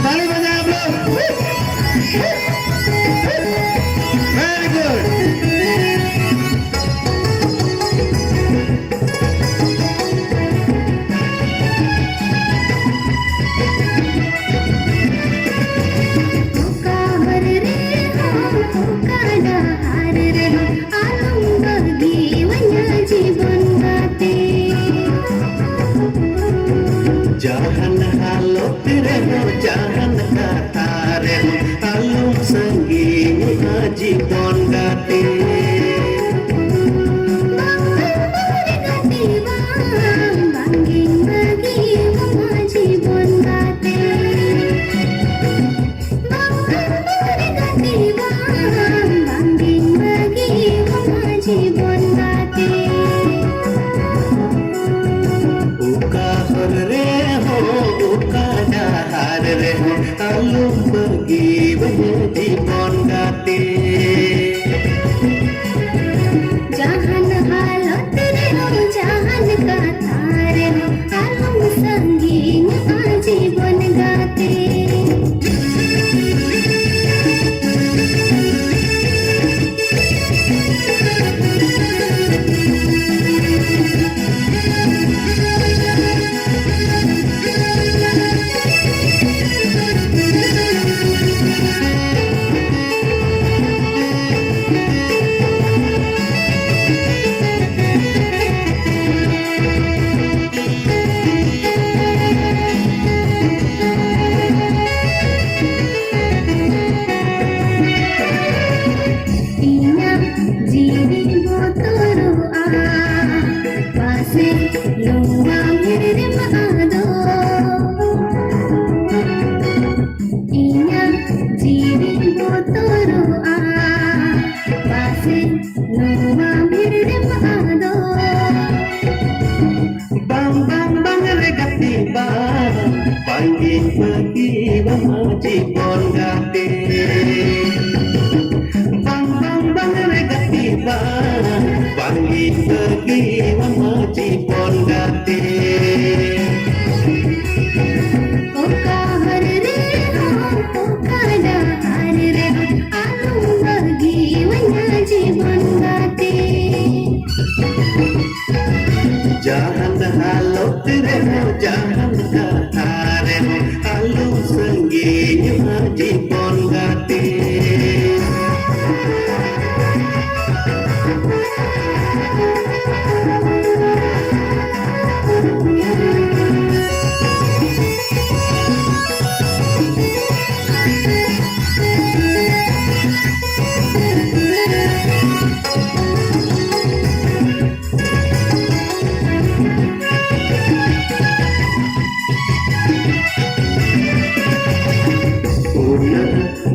ताली बजाएं आप लोग। Very good. काबर रे हो काना हार रे हो आलम बगी वन्य जीवन गाते Jahan halot रे हो jahan kata रे हो alum sanggini aji pon gate bangging bagi wama जीवन गाते bangging bagi wama जीवन गाते uka hor re ho uka dahar re ho alum pergi di pon gate jahan halot re ho jahan kata re ho alum sangging आजीवन गाते Inya jiwi botoro a pase loa mere maado Inya jiwi botoro a pase loa mere maado bang bang bang re gati bang panggil pergi wamaji pon gate bang bang bang re gati bang panggil pergi wamaji pon gate Oka har re ho oka dahar re ho alum bagi wanya जीवन गाते jahan halot re ho jahan kata re ho alum sanggini aji pon gate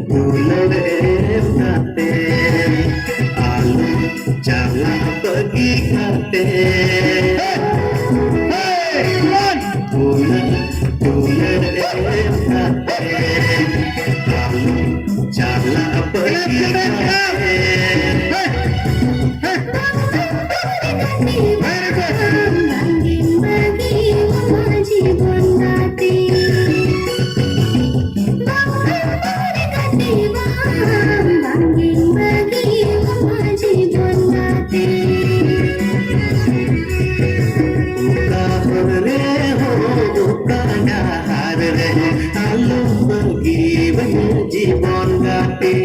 bulan nate alu jangan pergi kate bulan nate alu jangan pergi kate bangging bagi wama जीवन गाते bangging bagi wama जीवन गाते uka hor re ho uka dahar re ho alum pergi जीवन gate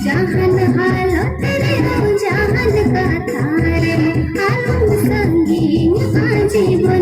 jahan halot re ho jahan kata re ho alum sangging आजीवन